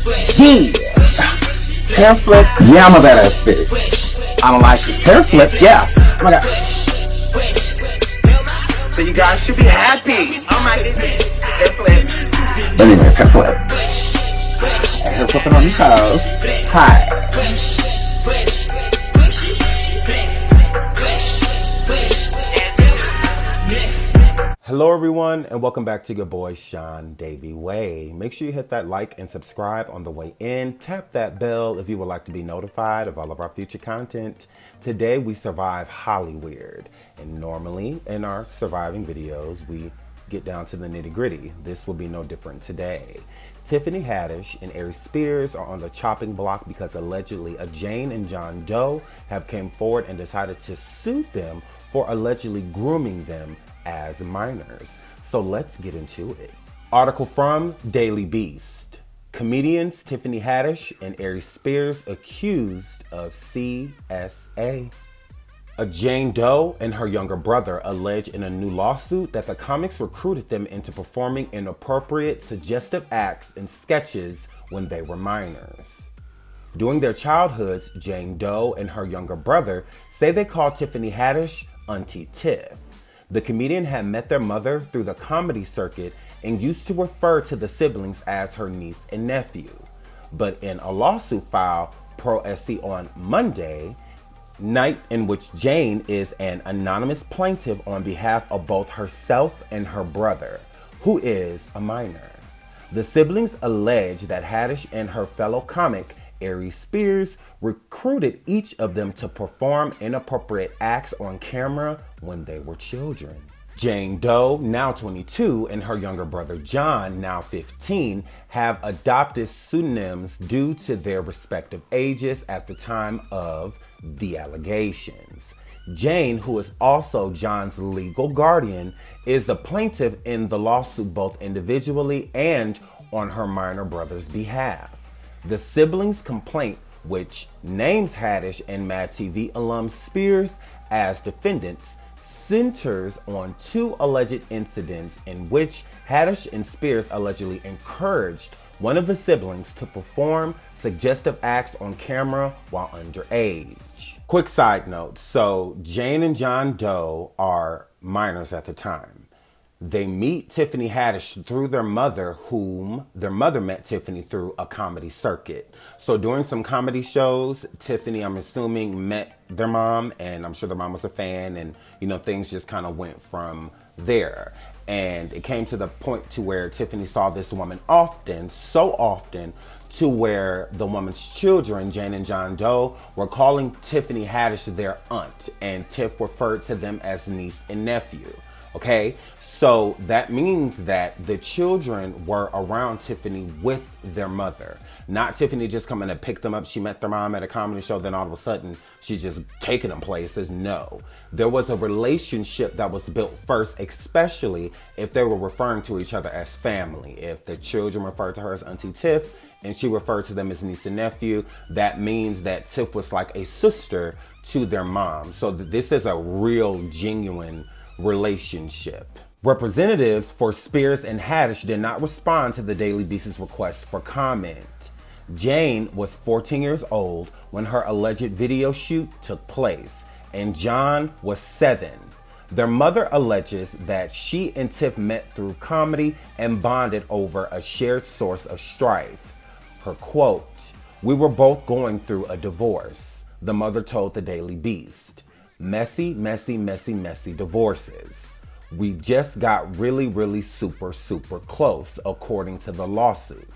Yeah. Hair flip, yeah, I'm a badass bitch. I don't like it. Hair flip, yeah. Oh my god. So you guys should be happy. Oh my goodness. Hair flip. But anyways, hair flip. Hair flipping on these hoes. Hi. Hello everyone, and welcome back to your boy Sean Davey Way. Make sure you hit that like and subscribe on the way in. Tap that bell if you would like to be notified of all of our future content. Today we survive Hollyweird, and normally in our surviving videos we get down to the nitty-gritty. This will be no different today. Tiffany Haddish and Aries Spears are on the chopping block because allegedly a Jane and John Doe have came forward and decided to sue them for allegedly grooming them as minors. So let's get into it. Article from Daily Beast. Comedians Tiffany Haddish and Aries Spears accused of CSA. A Jane Doe and her younger brother allege in a new lawsuit that the comics recruited them into performing inappropriate, suggestive acts and sketches when they were minors. During their childhoods, Jane Doe and her younger brother say they called Tiffany Haddish Auntie Tiff. The comedian had met their mother through the comedy circuit and used to refer to the siblings as her niece and nephew. But in a lawsuit filed pro SC on Monday night, in which Jane is an anonymous plaintiff on behalf of both herself and her brother, who is a minor. The siblings allege that Haddish and her fellow comic, Aries Spears, recruited each of them to perform inappropriate acts on camera when they were children. Jane Doe, now 22, and her younger brother John, now 15, have adopted pseudonyms due to their respective ages at the time of the allegations. Jane, who is also John's legal guardian, is the plaintiff in the lawsuit both individually and on her minor brother's behalf. The siblings' complaint, which names Haddish and Mad TV alum Spears as defendants, centers on two alleged incidents in which Haddish and Spears allegedly encouraged one of the siblings to perform suggestive acts on camera while underage. Quick side note, so Jane and John Doe are minors at the time. They meet Tiffany Haddish through their mother, whom their mother met Tiffany through a comedy circuit. So during some comedy shows, Tiffany, I'm assuming, met their mom, and I'm sure their mom was a fan, and things just kind of went from there. And it came to the point to where Tiffany saw this woman often, so often, to where the woman's children, Jane and John Doe, were calling Tiffany Haddish their aunt, and Tiff referred to them as niece and nephew. Okay, so that means that the children were around Tiffany with their mother. Not Tiffany just coming to pick them up. She met their mom at a comedy show, then all of a sudden she's just taking them places. No, there was a relationship that was built first, especially if they were referring to each other as family. If the children referred to her as Auntie Tiff and she referred to them as niece and nephew, that means that Tiff was like a sister to their mom. So this is a real, genuine relationship. Representatives for Spears and Haddish did not respond to the Daily Beast's request for comment. Jane was 14 years old when her alleged video shoot took place, and John was 7. Their mother alleges that she and Tiff met through comedy and bonded over a shared source of strife. Her quote, "We were both going through a divorce," the mother told the Daily Beast. "Messy, messy, messy, messy divorces. We just got really super close," according to the lawsuit.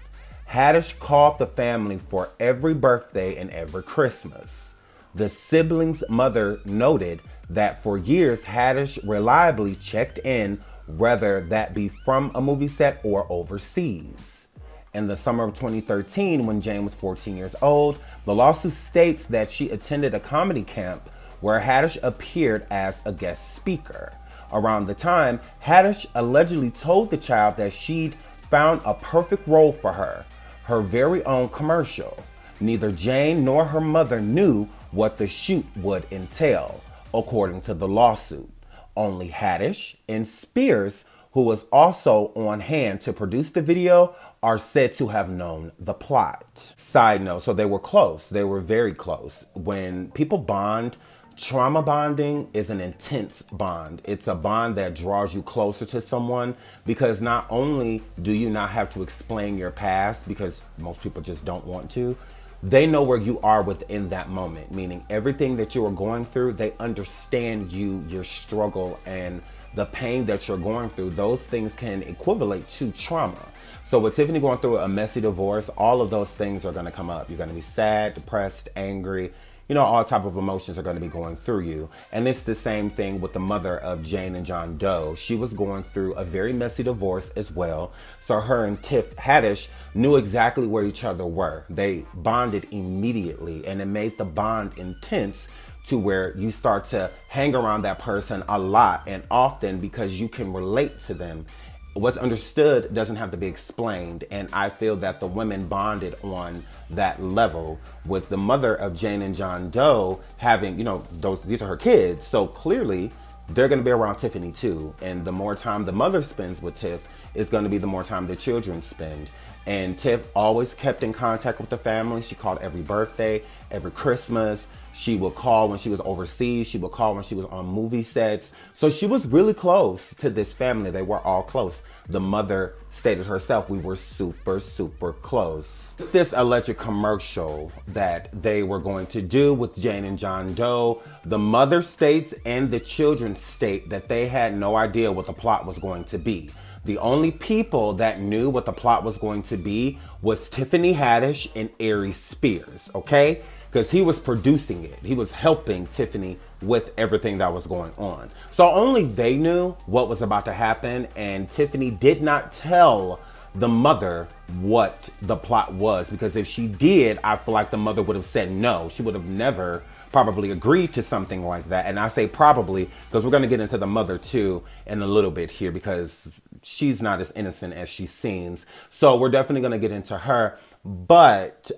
Haddish called the family for every birthday and every Christmas. The siblings' mother noted that for years Haddish reliably checked in, whether that be from a movie set or overseas. In the summer of 2013, when Jane was 14 years old, the lawsuit states that she attended a comedy camp where Haddish appeared as a guest speaker. Around the time, Haddish allegedly told the child that she'd found a perfect role for her very own commercial. Neither Jane nor her mother knew what the shoot would entail, according to the lawsuit. Only Haddish and Spears, who was also on hand to produce the video, are said to have known the plot. Side note, so they were close. They were very close. When people bond, trauma bonding is an intense bond. It's a bond that draws you closer to someone because not only do you not have to explain your past, because most people just don't want to, they know where you are within that moment, meaning everything that you are going through, they understand you, your struggle, and the pain that you're going through. Those things can equivalent to trauma. So with Tiffany going through a messy divorce, all of those things are going to come up. You're going to be sad, depressed, angry. You know, all type of emotions are going to be going through you. And it's the same thing with the mother of Jane and John Doe. She was going through a very messy divorce as well. So her and Tiff Haddish knew exactly where each other were. They bonded immediately, and it made the bond intense to where you start to hang around that person a lot and often because you can relate to them. What's understood doesn't have to be explained, and I feel that the women bonded on that level with the mother of Jane and John Doe having, you know, these are her kids, so clearly they're going to be around Tiffany too, and the more time the mother spends with Tiff is going to be the more time the children spend. And Tiff always kept in contact with the family. She called every birthday, every Christmas. She would call when she was overseas. She would call when she was on movie sets. So she was really close to this family. They were all close. The mother stated herself, we were super, super close. This alleged commercial that they were going to do with Jane and John Doe, the mother states and the children state that they had no idea what the plot was going to be. The only people that knew what the plot was going to be was Tiffany Haddish and Aries Spears, okay? Because he was producing it. He was helping Tiffany with everything that was going on. So only they knew what was about to happen, and Tiffany did not tell the mother what the plot was, because if she did, I feel like the mother would have said no. She would have never probably agreed to something like that. And I say probably because we're going to get into the mother too in a little bit here, because she's not as innocent as she seems. So we're definitely going to get into her. But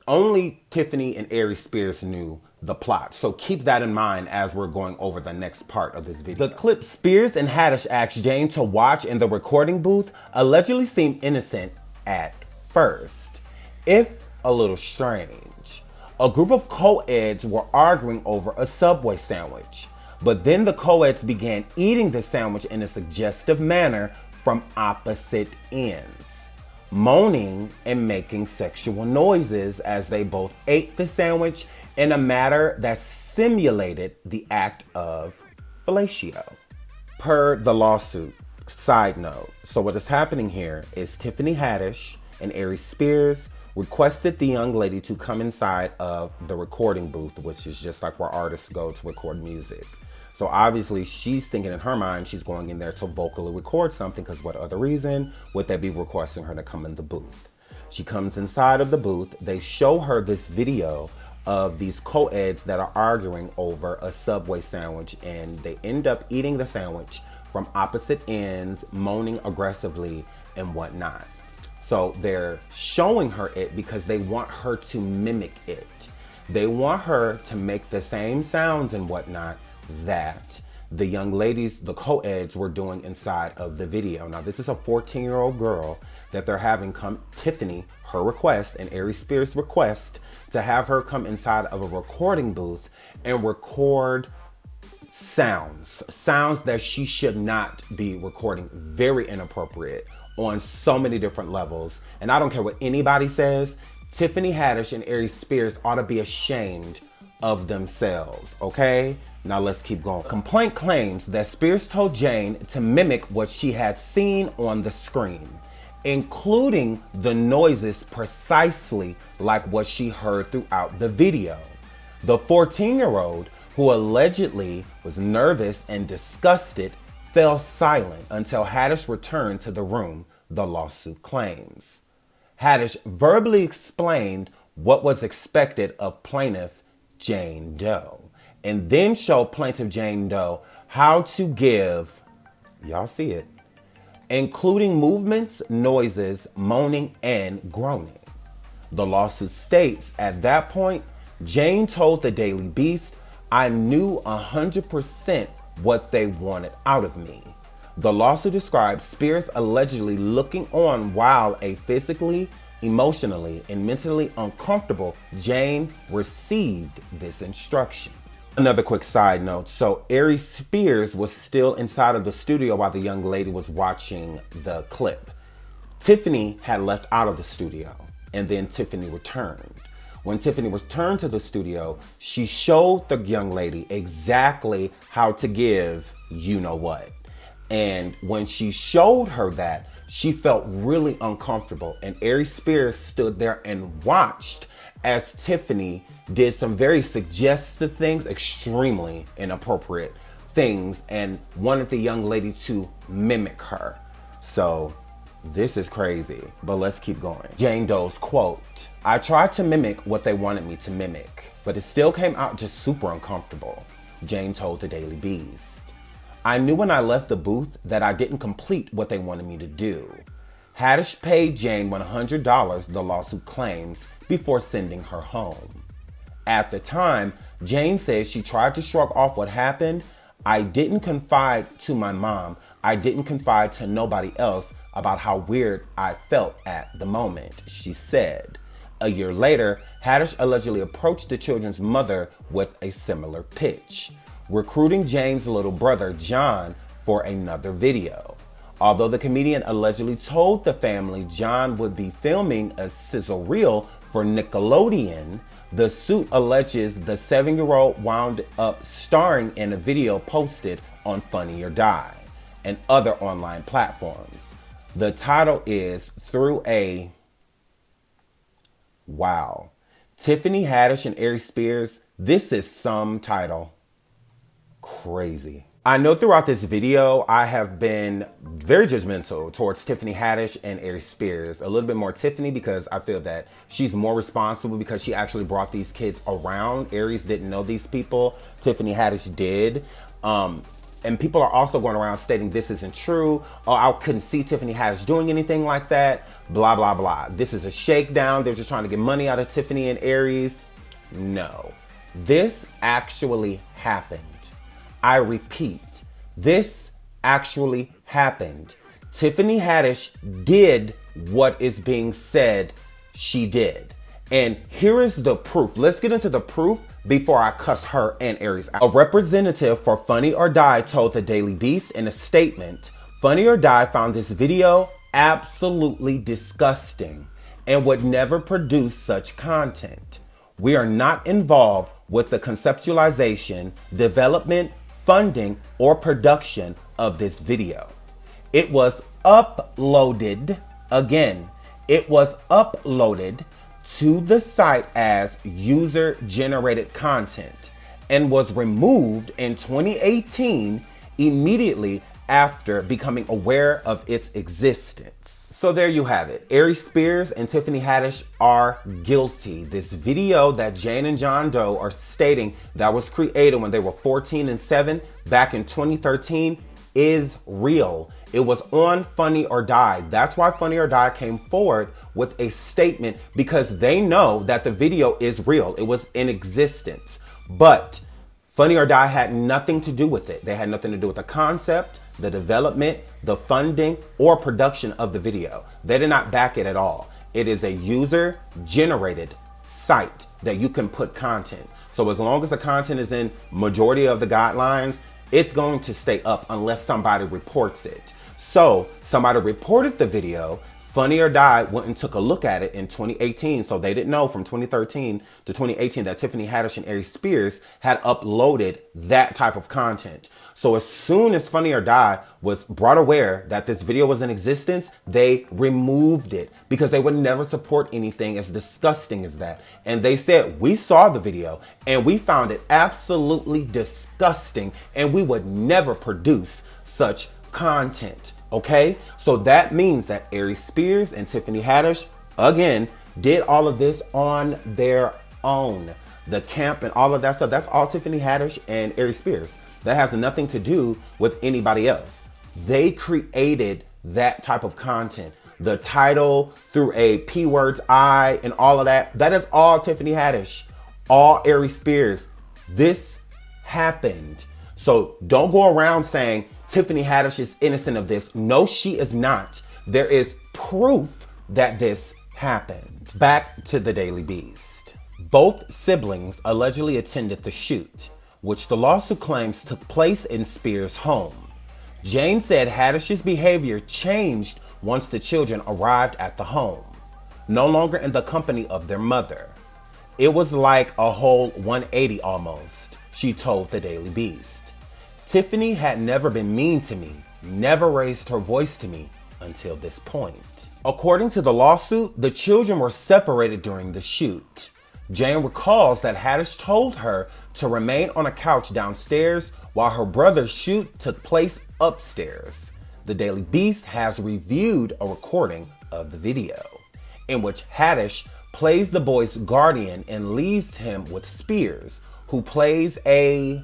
only Tiffany and Aries Spears knew the plot. So keep that in mind as we're going over the next part of this video. The clip Spears and Haddish asked Jane to watch in the recording booth allegedly seemed innocent at first, if a little strange. A group of co-eds were arguing over a Subway sandwich, but then the co-eds began eating the sandwich in a suggestive manner from opposite ends, moaning and making sexual noises as they both ate the sandwich in a manner that simulated the act of fellatio. Per the lawsuit, side note, so what is happening here is Tiffany Haddish and Aries Spears requested the young lady to come inside of the recording booth, which is just like where artists go to record music. So obviously she's thinking in her mind she's going in there to vocally record something, because what other reason would they be requesting her to come in the booth? She comes inside of the booth. They show her this video of these co-eds that are arguing over a Subway sandwich, and they end up eating the sandwich from opposite ends, moaning aggressively and whatnot. So they're showing her it because they want her to mimic it. They want her to make the same sounds and whatnot that the young ladies, the co-eds, were doing inside of the video. Now, this is a 14-year-old girl that they're having come, Tiffany, her request, and Aries Spears' request, to have her come inside of a recording booth and record sounds that she should not be recording. Very inappropriate on so many different levels. And I don't care what anybody says, Tiffany Haddish and Aries Spears ought to be ashamed of themselves, okay? Now let's keep going. Complaint claims that Spears told Jane to mimic what she had seen on the screen, including the noises precisely like what she heard throughout the video. The 14-year-old, who allegedly was nervous and disgusted, fell silent until Haddish returned to the room, the lawsuit claims. Haddish verbally explained what was expected of plaintiff Jane Doe, and then showed plaintiff Jane Doe how to give, y'all see it, including movements, noises, moaning, and groaning. The lawsuit states, at that point, Jane told the Daily Beast, I knew 100% what they wanted out of me. The lawsuit describes Spears allegedly looking on while a physically, emotionally, and mentally uncomfortable Jane received this instruction. Another quick side note. So Aries Spears was still inside of the studio while the young lady was watching the clip. Tiffany had left out of the studio, and then Tiffany returned. When Tiffany returned to the studio, she showed the young lady exactly how to give you know what. And when she showed her that, she felt really uncomfortable. And Aries Spears stood there and watched as Tiffany did some very suggestive things, extremely inappropriate things, and wanted the young lady to mimic her. So this is crazy, but let's keep going. Jane Doe's quote, "I tried to mimic what they wanted me to mimic, but it still came out just super uncomfortable," Jane told the Daily Beast. "I knew when I left the booth that I didn't complete what they wanted me to do." Haddish paid Jane $100, the lawsuit claims, before sending her home. At the time, Jane says she tried to shrug off what happened. "I didn't confide to my mom. I didn't confide to nobody else about how weird I felt at the moment," she said. A year later, Haddish allegedly approached the children's mother with a similar pitch, recruiting Jane's little brother, John, for another video. Although the comedian allegedly told the family John would be filming a sizzle reel for Nickelodeon, the suit alleges the 7-year-old wound up starring in a video posted on Funny or Die and other online platforms. The title is Through a... Wow. Tiffany Haddish and Aries Spears, this is some title. Crazy. I know throughout this video, I have been very judgmental towards Tiffany Haddish and Aries Spears. A little bit more Tiffany because I feel that she's more responsible because she actually brought these kids around. Aries didn't know these people. Tiffany Haddish did. And people are also going around stating this isn't true. Oh, I couldn't see Tiffany Haddish doing anything like that. Blah, blah, blah. This is a shakedown. They're just trying to get money out of Tiffany and Aries. No. This actually happened. I repeat, this actually happened. Tiffany Haddish did what is being said she did. And here is the proof. Let's get into the proof before I cuss her and Aries out. A representative for Funny or Die told the Daily Beast in a statement, Funny or Die found this video absolutely disgusting and would never produce such content. We are not involved with the conceptualization, development, funding, or production of this video. It was uploaded, again, it was uploaded to the site as user-generated content and was removed in 2018 immediately after becoming aware of its existence. So there you have it. Aries Spears and Tiffany Haddish are guilty. This video that Jane and John Doe are stating that was created when they were 14 and 7 back in 2013 is real. It was on Funny or Die. That's why Funny or Die came forward with a statement, because they know that the video is real. It was in existence. But Funny or Die had nothing to do with it. They had nothing to do with the concept, the development, the funding, or production of the video. They did not back it at all. It is a user-generated site that you can put content. So as long as the content is in majority of the guidelines, it's going to stay up unless somebody reports it. So somebody reported the video. Funny or Die went and took a look at it in 2018. So they didn't know from 2013 to 2018 that Tiffany Haddish and Aries Spears had uploaded that type of content. So as soon as Funny or Die was brought aware that this video was in existence, they removed it because they would never support anything as disgusting as that. And they said, we saw the video and we found it absolutely disgusting and we would never produce such content. Okay, so that means that Aries Spears and Tiffany Haddish, again, did all of this on their own. The camp and all of that stuff, that's all Tiffany Haddish and Aries Spears. That has nothing to do with anybody else. They created that type of content. The title through a P words I and all of that, that is all Tiffany Haddish, all Aries Spears. This happened. So don't go around saying, Tiffany Haddish is innocent of this. No, she is not. There is proof that this happened. Back to the Daily Beast. Both siblings allegedly attended the shoot, which the lawsuit claims took place in Spears' home. Jane said Haddish's behavior changed once the children arrived at the home, no longer in the company of their mother. It was like a whole 180 almost, she told the Daily Beast. Tiffany had never been mean to me, never raised her voice to me until this point. According to the lawsuit, the children were separated during the shoot. Jane recalls that Haddish told her to remain on a couch downstairs while her brother's shoot took place upstairs. The Daily Beast has reviewed a recording of the video, in which Haddish plays the boy's guardian and leaves him with Spears, who plays a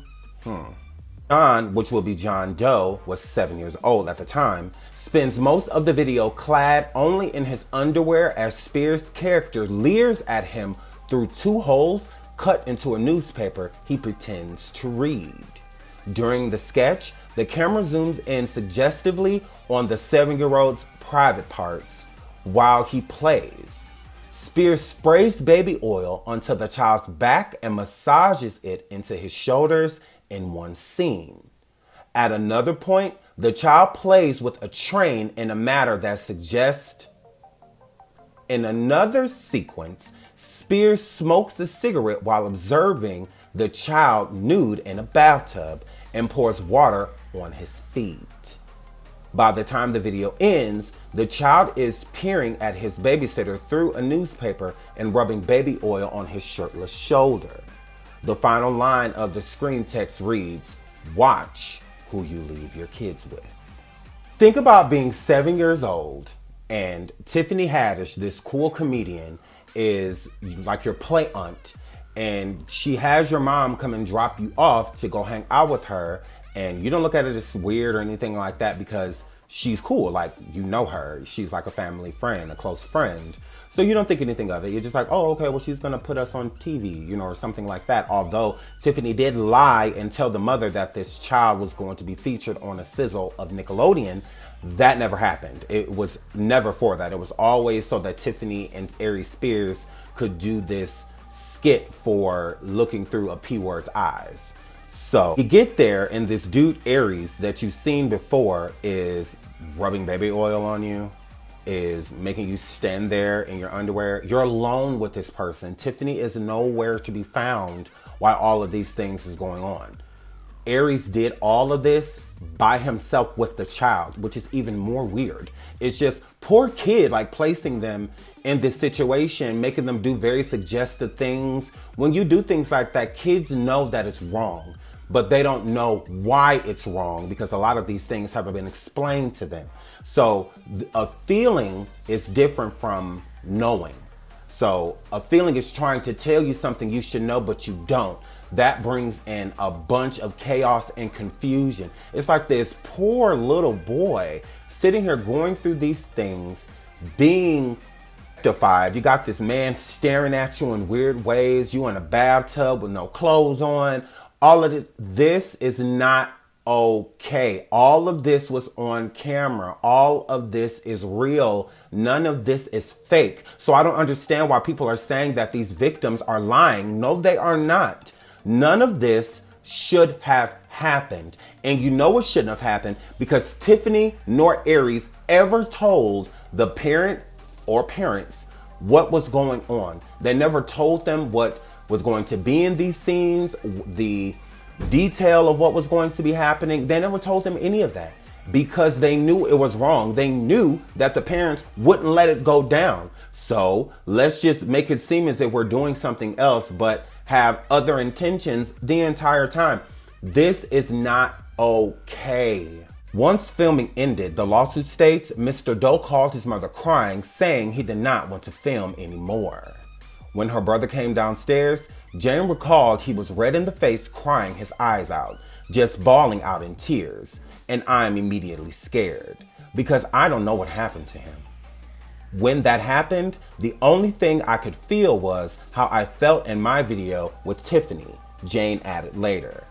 John, which will be John Doe, was 7 years old at the time, spends most of the video clad only in his underwear as Spears' character leers at him through 2 holes cut into a newspaper he pretends to read. During the sketch, the camera zooms in suggestively on the 7-year-old's private parts while he plays. Spears sprays baby oil onto the child's back and massages it into his shoulders in one scene. At another point, the child plays with a train in a manner that suggests. In another sequence, Spears smokes a cigarette while observing the child nude in a bathtub and pours water on his feet. By the time the video ends, the child is peering at his babysitter through a newspaper and rubbing baby oil on his shirtless shoulder. The final line of the screen text reads, "Watch who you leave your kids with." Think about being 7 years old and Tiffany Haddish, this cool comedian, is like your play aunt, and she has your mom come and drop you off to go hang out with her, and you don't look at it as weird or anything like that because she's cool, like you know her. She's like a family friend, a close friend. So you don't think anything of it. You're just like, oh, okay, well, she's gonna put us on TV, or something like that. Although Tiffany did lie and tell the mother that this child was going to be featured on a sizzle of Nickelodeon. That never happened. It was never for that. It was always so that Tiffany and Aries Spears could do this skit for looking through a P-word's eyes. So you get there and this dude Aries that you've seen before is rubbing baby oil on you, is making you stand there in your underwear. You're alone with this person. Tiffany is nowhere to be found while all of these things is going on. Aries did all of this by himself with the child, which is even more weird. It's just poor kid, like placing them in this situation, making them do very suggestive things. When you do things like that, kids know that it's wrong, but they don't know why it's wrong because a lot of these things haven't been explained to them. So a feeling is different from knowing. So a feeling is trying to tell you something you should know, but you don't. That brings in a bunch of chaos and confusion. It's like this poor little boy sitting here going through these things, being defied. You got this man staring at you in weird ways. You in a bathtub with no clothes on. All of this. This is not okay. All of this was on camera. All of this is real. None of this is fake. So I don't understand why people are saying that these victims are lying. No, they are not. None of this should have happened. And you know it shouldn't have happened because Tiffany nor Aries ever told the parent or parents what was going on. They never told them what was going to be in these scenes, the detail of what was going to be happening. They never told them any of that because they knew it was wrong. They knew that the parents wouldn't let it go down. So let's just make it seem as if we're doing something else, but have other intentions the entire time. This is not okay. Once filming ended, the lawsuit states Mr. Doe called his mother crying, saying he did not want to film anymore. When her brother came downstairs, Jane recalled he was red in the face, crying his eyes out, just bawling out in tears. And I'm immediately scared because I don't know what happened to him. When that happened, the only thing I could feel was how I felt in my video with Tiffany, Jane added later.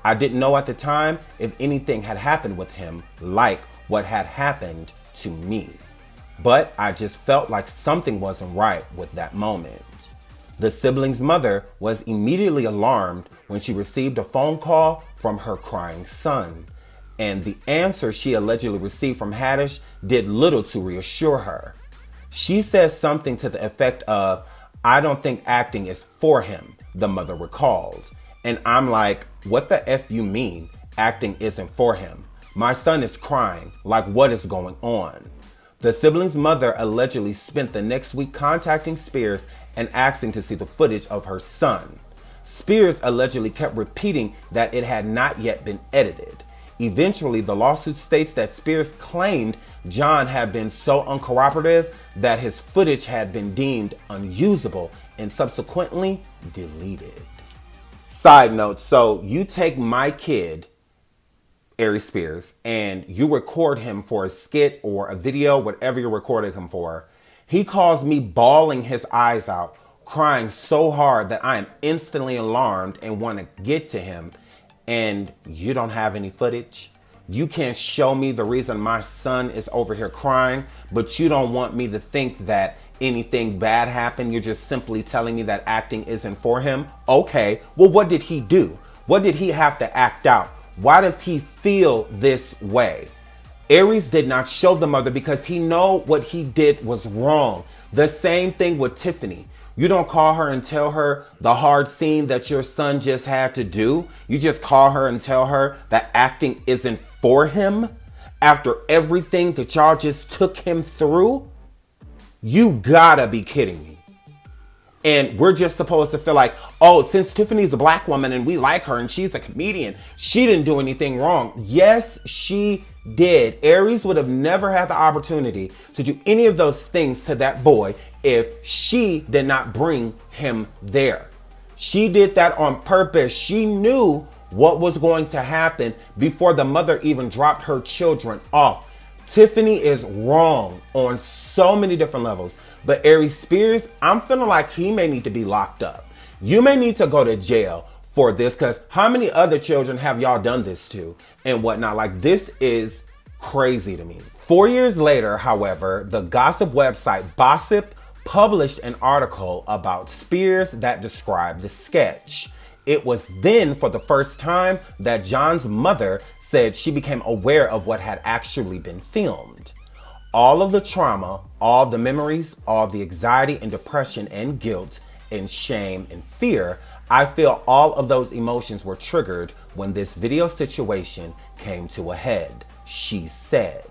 I didn't know at the time if anything had happened with him like what had happened to me. But I just felt like something wasn't right with that moment. The sibling's mother was immediately alarmed when she received a phone call from her crying son. And the answer she allegedly received from Haddish did little to reassure her. She says something to the effect of, "I don't think acting is for him," the mother recalled. And I'm like, what the F you mean acting isn't for him? My son is crying. Like, what is going on? The sibling's mother allegedly spent the next week contacting Spears and asking to see the footage of her son. Spears allegedly kept repeating that it had not yet been edited. Eventually, the lawsuit states that Spears claimed John had been so uncooperative that his footage had been deemed unusable and subsequently deleted. Side note, so you take my kid, Aries Spears, and you record him for a skit or a video, whatever you're recording him for. He calls me bawling his eyes out, crying so hard that I am instantly alarmed and want to get to him. And you don't have any footage. You can't show me the reason my son is over here crying, but you don't want me to think that anything bad happened. You're just simply telling me that acting isn't for him. Okay, well, what did he do? What did he have to act out? Why does he feel this way? Aries did not show the mother because he know what he did was wrong. The same thing with Tiffany. You don't call her and tell her the hard scene that your son just had to do. You just call her and tell her that acting isn't for him after everything that y'all just took him through. You gotta be kidding me. And we're just supposed to feel like, oh, since Tiffany's a black woman and we like her and she's a comedian, she didn't do anything wrong. Yes, she did. Aries would have never had the opportunity to do any of those things to that boy if she did not bring him there. She did that on purpose. She knew what was going to happen before the mother even dropped her children off. Tiffany is wrong on so many different levels. But Aries Spears, I'm feeling like he may need to be locked up. You may need to go to jail for this, because how many other children have y'all done this to and whatnot? Like, this is crazy to me. 4 years later, however, the gossip website Gossip published an article about Spears that described the sketch. It was then for the first time that John's mother said she became aware of what had actually been filmed. All of the trauma, all the memories, all the anxiety and depression and guilt and shame and fear, I feel all of those emotions were triggered when this video situation came to a head, she said.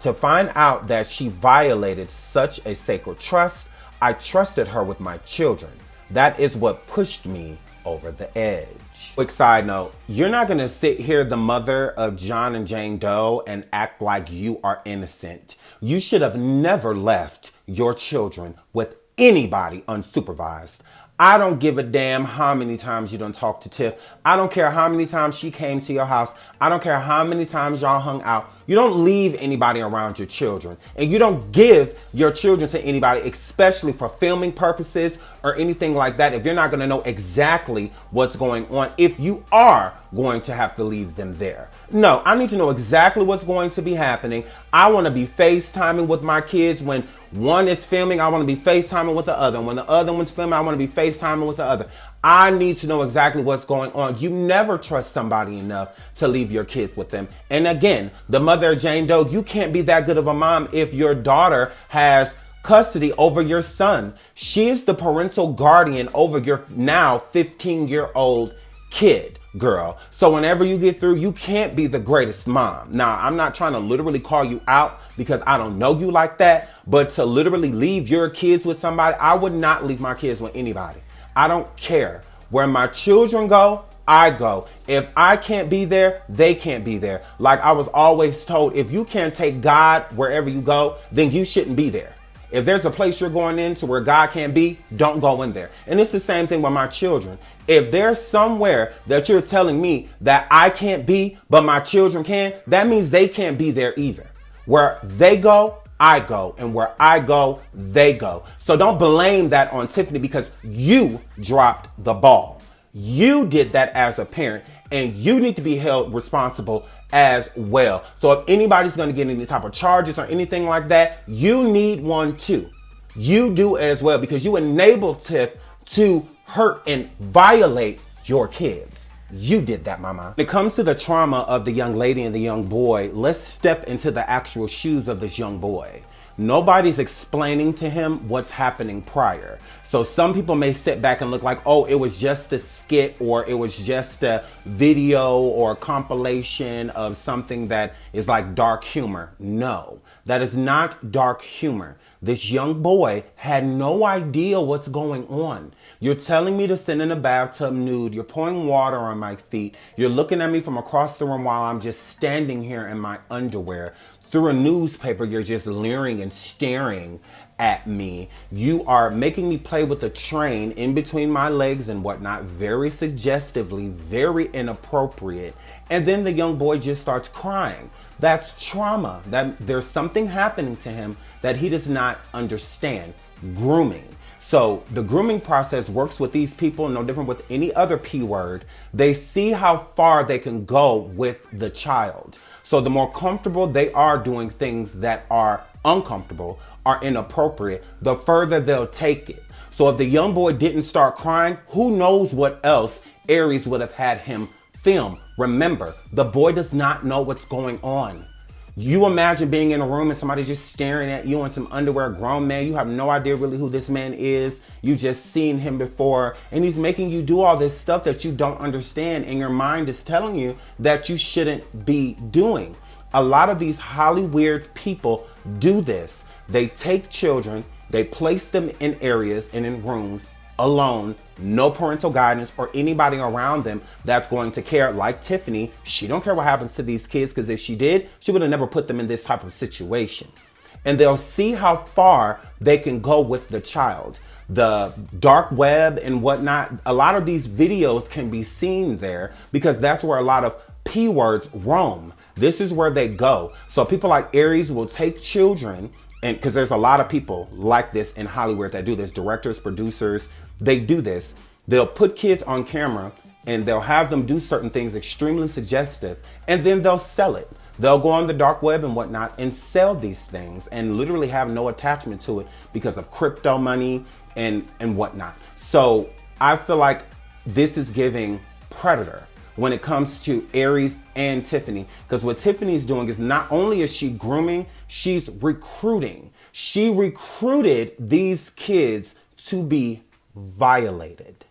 To find out that she violated such a sacred trust, I trusted her with my children. That is what pushed me over the edge. Quick side note, you're not gonna sit here, the mother of John and Jane Doe, and act like you are innocent. You should have never left your children with anybody unsupervised. I don't give a damn how many times you done talked to Tiff. I don't care how many times she came to your house. I don't care how many times y'all hung out. You don't leave anybody around your children. And you don't give your children to anybody, especially for filming purposes or anything like that, if you're not gonna know exactly what's going on, if you are going to have to leave them there. No, I need to know exactly what's going to be happening. I wanna be FaceTiming with my kids when one is filming. I want to be FaceTiming with the other. When the other one's filming, I want to be FaceTiming with the other. I need to know exactly what's going on. You never trust somebody enough to leave your kids with them. And again, the mother of Jane Doe, you can't be that good of a mom if your daughter has custody over your son. She is the parental guardian over your now 15-year-old kid. Girl. So whenever you get through, you can't be the greatest mom. Now, I'm not trying to literally call you out because I don't know you like that, but to literally leave your kids with somebody, I would not leave my kids with anybody. I don't care. Where my children go, I go. If I can't be there, they can't be there. Like I was always told, if you can't take God wherever you go, then you shouldn't be there. If there's a place you're going into where God can't be, don't go in there. And it's the same thing with my children. If there's somewhere that you're telling me that I can't be, but my children can, that means they can't be there either. Where they go, I go. And where I go, they go. So don't blame that on Tiffany because you dropped the ball. You did that as a parent. and you need to be held responsible as well. So if anybody's going to get any type of charges or anything like that, you need one too. You do as well, because you enabled Tiff to hurt and violate your kids. You did that, mama. When it comes to the trauma of the young lady and the young boy, let's step into the actual shoes of this young boy. Nobody's explaining to him what's happening prior. So some people may sit back and look like, oh, it was just a skit, or it was just a video or a compilation of something that is like dark humor. No, that is not dark humor. This young boy had no idea what's going on. You're telling me to sit in a bathtub nude. You're pouring water on my feet. You're looking at me from across the room while I'm just standing here in my underwear. Through a newspaper, you're just leering and staring at me. You are making me play with a train in between my legs and whatnot, very suggestively, very inappropriate. And then the young boy just starts crying. That's trauma. That there's something happening to him that he does not understand. Grooming. So the grooming process works with these people no different with any other P word. They see how far they can go with the child. So the more comfortable they are doing things that are uncomfortable, are inappropriate, the further they'll take it. So if the young boy didn't start crying, who knows what else Aries would have had him film. Remember, the boy does not know what's going on. You imagine being in a room and somebody just staring at you in some underwear, grown man. You have no idea really who this man is. You just seen him before, and he's making you do all this stuff that you don't understand, and your mind is telling you that you shouldn't be doing. A lot of these Hollyweird people do this. They take children, they place them in areas and in rooms alone, no parental guidance or anybody around them that's going to care. Like Tiffany, she don't care what happens to these kids, because if she did, she would have never put them in this type of situation. And they'll see how far they can go with the child. The dark web and whatnot, a lot of these videos can be seen there, because that's where a lot of P words roam. This is where they go. So people like Aries will take children, and because there's a lot of people like this in Hollywood that do this, directors, producers, they do this. They'll put kids on camera and they'll have them do certain things extremely suggestive, and then they'll sell it. They'll go on the dark web and whatnot and sell these things and literally have no attachment to it because of crypto money and whatnot. So I feel like this is giving Predator when it comes to Aries and Tiffany, because what Tiffany's doing is not only is she grooming, she's recruiting. She recruited these kids to be violated.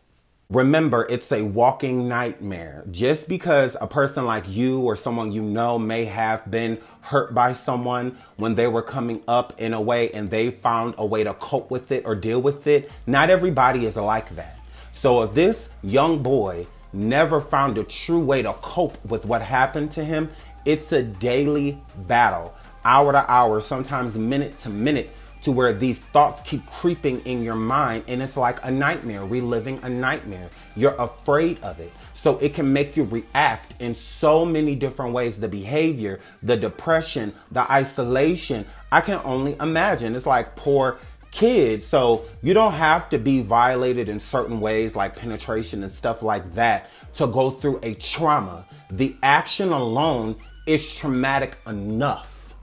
Remember, it's a walking nightmare. Just because a person like you or someone you know may have been hurt by someone when they were coming up in a way and they found a way to cope with it or deal with it, not everybody is like that. So if this young boy never found a true way to cope with what happened to him, it's a daily battle, hour to hour, sometimes minute to minute, to where these thoughts keep creeping in your mind, and it's like a nightmare, reliving a nightmare. You're afraid of it. So it can make you react in so many different ways. The behavior, the depression, the isolation, I can only imagine. It's like poor kids. So you don't have to be violated in certain ways like penetration and stuff like that to go through a trauma. The action alone is traumatic enough.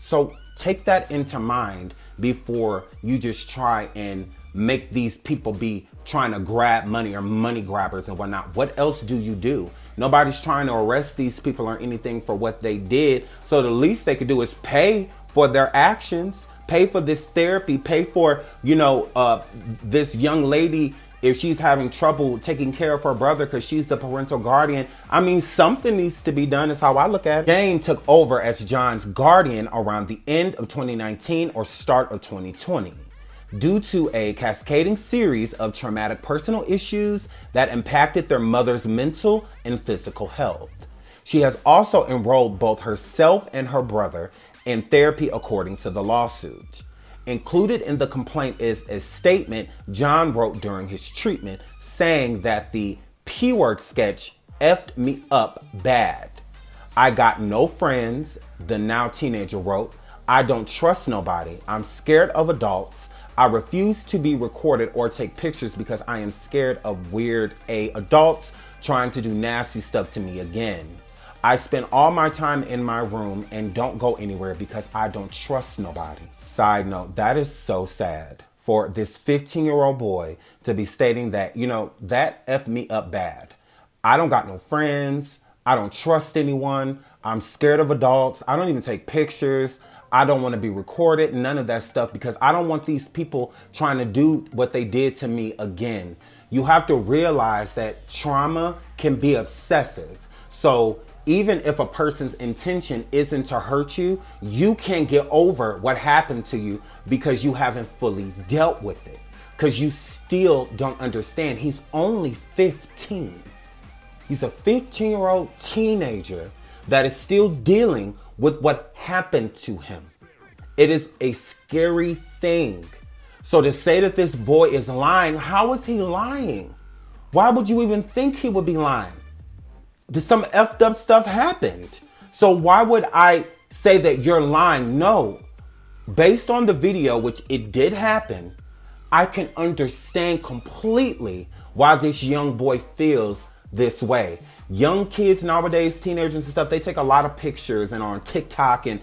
So take that into mind before you just try and make these people be trying to grab money or money grabbers and whatnot. What else do you do? Nobody's trying to arrest these people or anything for what they did. So the least they could do is pay for their actions, pay for this therapy, pay for, this young lady, if she's having trouble taking care of her brother because she's the parental guardian. I mean, something needs to be done is how I look at it. Jane took over as John's guardian around the end of 2019 or start of 2020 due to a cascading series of traumatic personal issues that impacted their mother's mental and physical health. She has also enrolled both herself and her brother in therapy according to the lawsuit. Included in the complaint is a statement John wrote during his treatment saying that the P-word sketch effed me up bad. I got no friends, the now teenager wrote. I don't trust nobody. I'm scared of adults. I refuse to be recorded or take pictures because I am scared of weird adults trying to do nasty stuff to me again. I spend all my time in my room and don't go anywhere because I don't trust nobody. Side note, that is so sad for this 15-year-old boy to be stating that, that effed me up bad. I don't got no friends. I don't trust anyone. I'm scared of adults. I don't even take pictures. I don't want to be recorded, none of that stuff, because I don't want these people trying to do what they did to me again. You have to realize that trauma can be obsessive. So even if a person's intention isn't to hurt you, you can't get over what happened to you because you haven't fully dealt with it. Because you still don't understand. He's only 15. He's a 15-year-old teenager that is still dealing with what happened to him. It is a scary thing. So to say that this boy is lying, how is he lying? Why would you even think he would be lying? Some effed up stuff happened. So why would I say that you're lying? No. Based on the video, which it did happen, I can understand completely why this young boy feels this way. Young kids nowadays, teenagers and stuff, they take a lot of pictures and on TikTok and,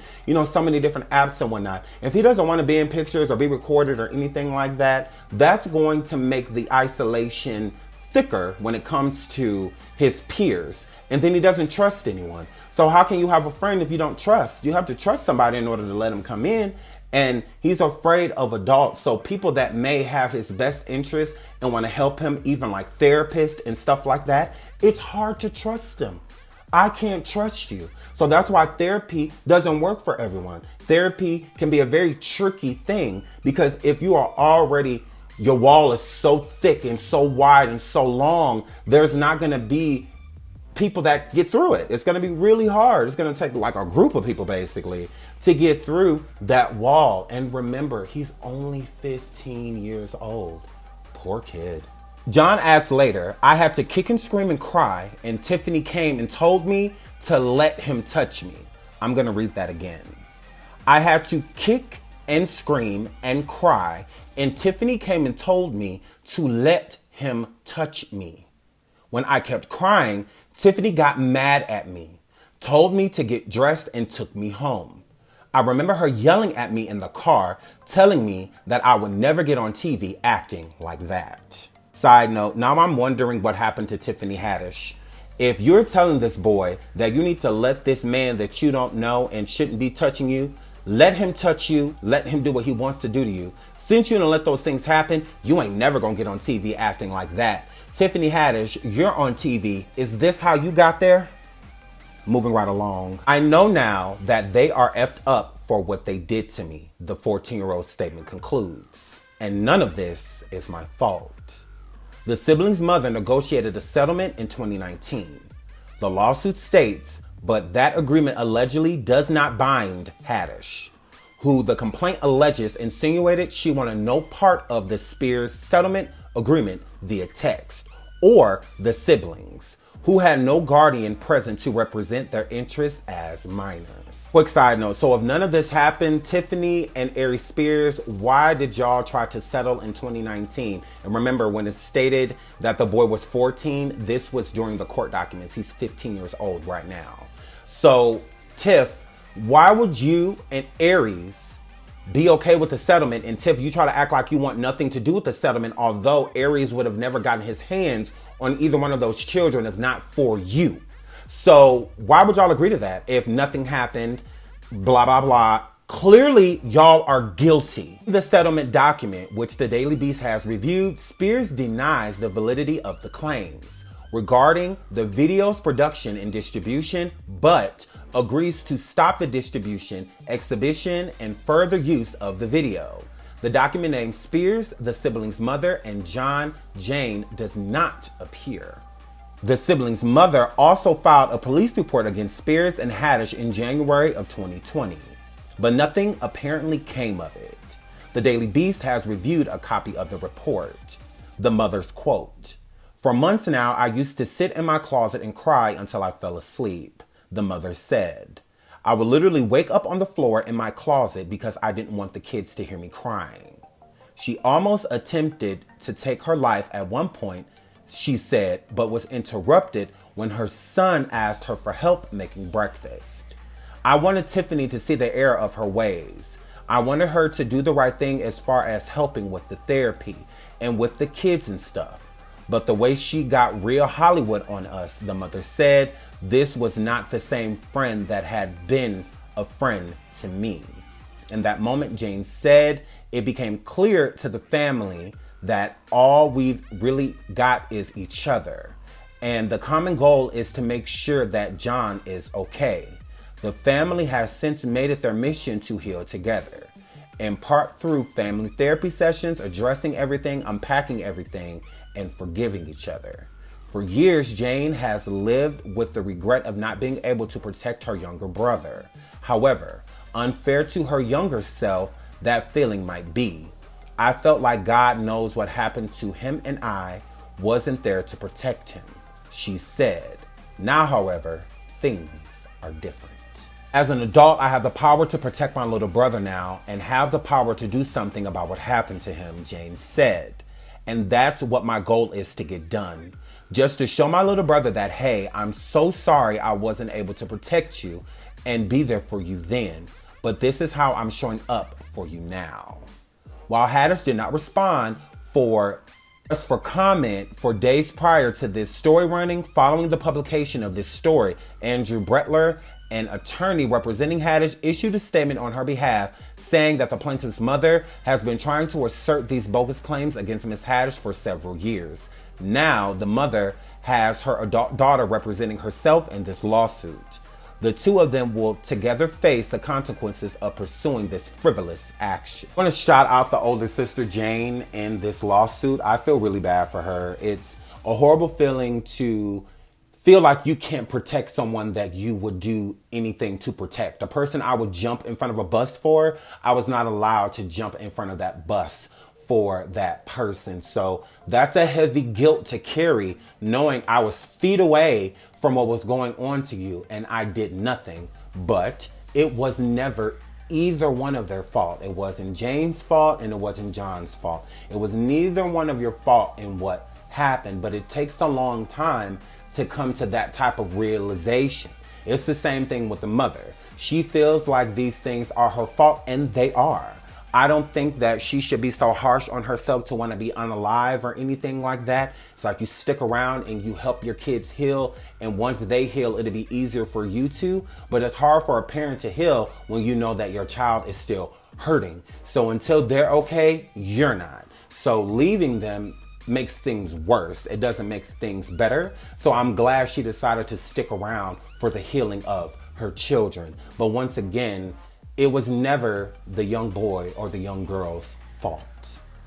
so many different apps and whatnot. If he doesn't want to be in pictures or be recorded or anything like that, that's going to make the isolation thicker when it comes to his peers. And then he doesn't trust anyone. So how can you have a friend if you don't trust? You have to trust somebody in order to let him come in. And he's afraid of adults. So people that may have his best interest and want to help him, even like therapists and stuff like that, it's hard to trust them. I can't trust you. So that's why therapy doesn't work for everyone. Therapy can be a very tricky thing because if you are already, your wall is so thick and so wide and so long, there's not going to be people that get through it. It's going to be really hard. It's going to take like a group of people basically to get through that wall. And remember, he's only 15 years old. Poor kid. John adds later, I had to kick and scream and cry, and Tiffany came and told me to let him touch me. I'm going to read that again. I had to kick and scream and cry, and Tiffany came and told me to let him touch me. When I kept crying, Tiffany got mad at me, told me to get dressed, and took me home. I remember her yelling at me in the car, telling me that I would never get on TV acting like that. Side note, now I'm wondering what happened to Tiffany Haddish. If you're telling this boy that you need to let this man that you don't know and shouldn't be touching you, let him touch you, let him do what he wants to do to you. Since you don't let those things happen, you ain't never gonna get on TV acting like that. Tiffany Haddish, you're on TV. Is this how you got there? Moving right along. I know now that they are effed up for what they did to me, the 14-year-old statement concludes. And none of this is my fault. The siblings' mother negotiated a settlement in 2019. The lawsuit states, but that agreement allegedly does not bind Haddish, who the complaint alleges insinuated she wanted no part of the Spears settlement agreement via text, or the siblings, who had no guardian present to represent their interests as minors. Quick side note, so if none of this happened, Tiffany and Aries Spears, why did y'all try to settle in 2019? And remember, when it's stated that the boy was 14, this was during the court documents. He's 15 years old right now. So, Tiff, why would you and Aries be okay with the settlement? And Tiff, you try to act like you want nothing to do with the settlement, although Aries would have never gotten his hands on either one of those children if not for you. So why would y'all agree to that if nothing happened, blah, blah, blah? Clearly, y'all are guilty. The settlement document, which the Daily Beast has reviewed, Spears denies the validity of the claims regarding the video's production and distribution, but agrees to stop the distribution, exhibition, and further use of the video. The document names Spears, the siblings' mother, and John Jane does not appear. The siblings' mother also filed a police report against Spears and Haddish in January of 2020, but nothing apparently came of it. The Daily Beast has reviewed a copy of the report. The mother's quote, "For months now, I used to sit in my closet and cry until I fell asleep," the mother said. "I would literally wake up on the floor in my closet because I didn't want the kids to hear me crying." She almost attempted to take her life at one point, she said, but was interrupted when her son asked her for help making breakfast. I wanted Tiffany to see the error of her ways. I wanted her to do the right thing as far as helping with the therapy and with the kids and stuff. But the way she got real Hollywood on us, the mother said, this was not the same friend that had been a friend to me. In that moment, Jane said, it became clear to the family that all we've really got is each other. And the common goal is to make sure that John is okay. The family has since made it their mission to heal together, in part through family therapy sessions, addressing everything, unpacking everything, and forgiving each other. For years, Jane has lived with the regret of not being able to protect her younger brother. However, unfair to her younger self, that feeling might be. I felt like God knows what happened to him and I wasn't there to protect him, she said. Now, however, things are different. As an adult, I have the power to protect my little brother now and have the power to do something about what happened to him, Jane said. And that's what my goal is to get done. Just to show my little brother that, hey, I'm so sorry I wasn't able to protect you and be there for you then, but this is how I'm showing up for you now. While Haddish did not respond for comment for days prior to this story running, following the publication of this story, Andrew Bretler, an attorney representing Haddish, issued a statement on her behalf saying that the plaintiff's mother has been trying to assert these bogus claims against Ms. Haddish for several years. Now, the mother has her adult daughter representing herself in this lawsuit. The two of them will together face the consequences of pursuing this frivolous action. I want to shout out the older sister, Jane, in this lawsuit. I feel really bad for her. It's a horrible feeling to feel like you can't protect someone that you would do anything to protect. The person I would jump in front of a bus for, I was not allowed to jump in front of that bus for that person. So that's a heavy guilt to carry, knowing I was feet away from what was going on to you and I did nothing. But it was never either one of their fault. It wasn't Jane's fault and it wasn't John's fault. It was neither one of your fault in what happened, but it takes a long time to come to that type of realization. It's the same thing with the mother. She feels like these things are her fault, and they are. I don't think that she should be so harsh on herself to want to be unalive or anything like that. It's like you stick around and you help your kids heal, and once they heal, it'll be easier for you to. But it's hard for a parent to heal when you know that your child is still hurting. So until they're okay, you're not. So leaving them makes things worse. It doesn't make things better. So I'm glad she decided to stick around for the healing of her children. But once again, it was never the young boy or the young girl's fault.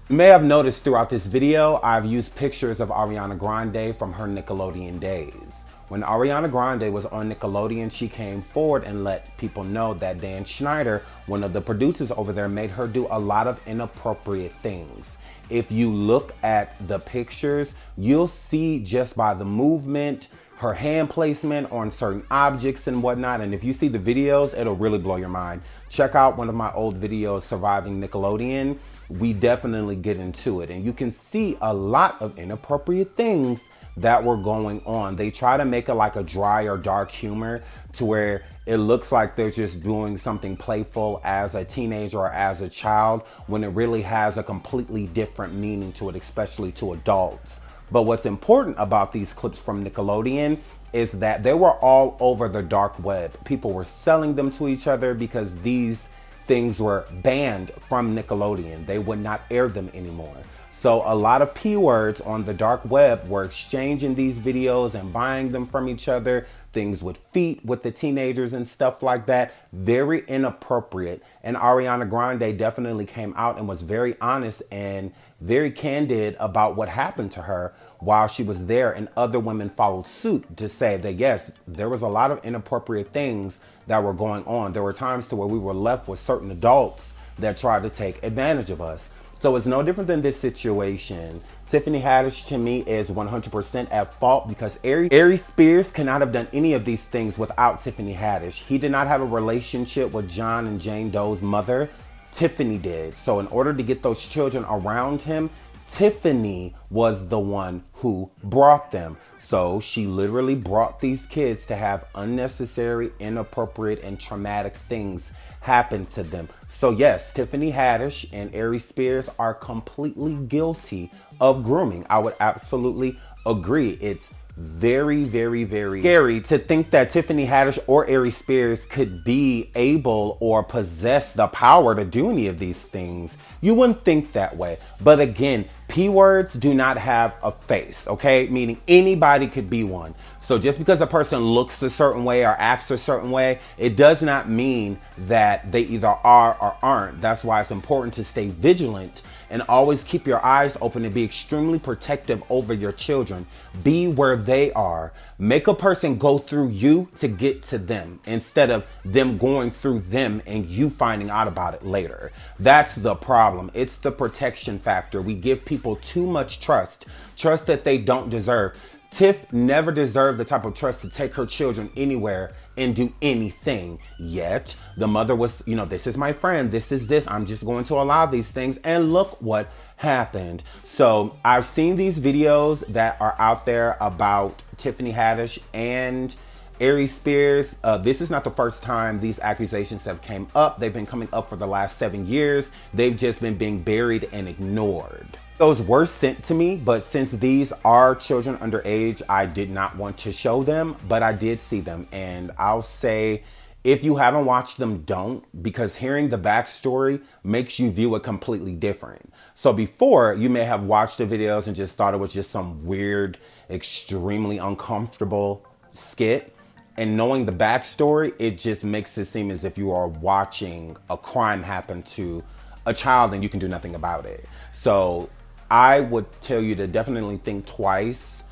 You may have noticed throughout this video, I've used pictures of Ariana Grande from her Nickelodeon days. When Ariana Grande was on Nickelodeon, she came forward and let people know that Dan Schneider, one of the producers over there, made her do a lot of inappropriate things. If you look at the pictures, you'll see just by the movement, her hand placement on certain objects and whatnot. And if you see the videos, it'll really blow your mind. Check out one of my old videos, Surviving Nickelodeon. We definitely get into it. And you can see a lot of inappropriate things that were going on. They try to make it like a dry or dark humor to where it looks like they're just doing something playful as a teenager or as a child, when it really has a completely different meaning to it, especially to adults. But what's important about these clips from Nickelodeon is that they were all over the dark web. People were selling them to each other because these things were banned from Nickelodeon. They would not air them anymore. So a lot of P words on the dark web were exchanging these videos and buying them from each other. Things with feet with the teenagers and stuff like that. Very inappropriate. And Ariana Grande definitely came out and was very honest and very candid about what happened to her while she was there. And other women followed suit to say that, yes, there was a lot of inappropriate things that were going on. There were times to where we were left with certain adults that tried to take advantage of us. So it's no different than this situation. Tiffany Haddish, to me, is 100% at fault because Aries Spears cannot have done any of these things without Tiffany Haddish. He did not have a relationship with John and Jane Doe's mother. Tiffany did. So in order to get those children around him, Tiffany was the one who brought them. So she literally brought these kids to have unnecessary, inappropriate, and traumatic things happen to them. So yes, Tiffany Haddish and Aries Spears are completely guilty of grooming. I would absolutely agree. It's very, very, very scary to think that Tiffany Haddish or Aries Spears could be able or possess the power to do any of these things. You wouldn't think that way. But again, P words do not have a face, okay? Meaning anybody could be one. So just because a person looks a certain way or acts a certain way, it does not mean that they either are or aren't. That's why it's important to stay vigilant and always keep your eyes open and be extremely protective over your children. Be where they are. Make a person go through you to get to them instead of them going through them and you finding out about it later. That's the problem. It's the protection factor. We give people too much trust that they don't deserve. Tiff never deserved the type of trust to take her children anywhere and do anything. Yet the mother was, this is my friend, this is this, I'm just going to allow these things. And look what happened. So I've seen these videos that are out there about Tiffany Haddish and Aries Spears. This is not the first time these accusations have came up. They've been coming up for the last 7 years. They've just been being buried and ignored. Those were sent to me, but since these are children underage, I did not want to show them, but I did see them. And I'll say, if you haven't watched them, don't, because hearing the backstory makes you view it completely different. So before, you may have watched the videos and just thought it was just some weird, extremely uncomfortable skit. And knowing the backstory, it just makes it seem as if you are watching a crime happen to a child and you can do nothing about it. So I would tell you to definitely think twice,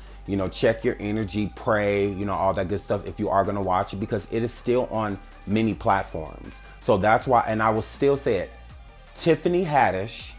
check your energy, pray, all that good stuff if you are going to watch it, because it is still on many platforms. So that's why, and I will still say it, Tiffany Haddish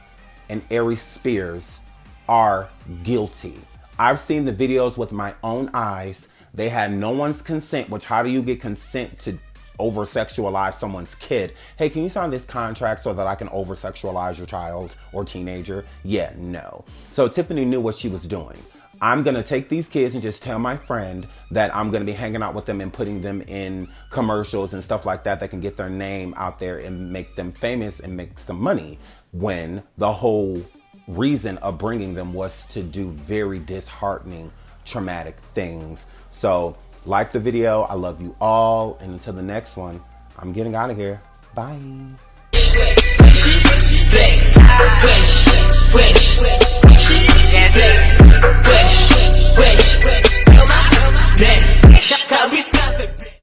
and Aries Spears are guilty. I've seen the videos with my own eyes. They had no one's consent, which how do you get consent to over-sexualize someone's kid? Hey, can you sign this contract so that I can over-sexualize your child or teenager? Yeah, no. So Tiffany knew what she was doing. I'm going to take these kids and just tell my friend that I'm going to be hanging out with them and putting them in commercials and stuff like that that can get their name out there and make them famous and make some money, when the whole reason of bringing them was to do very disheartening, traumatic things. So like the video. I love you all. And until the next one, I'm getting out of here. Bye. Flex,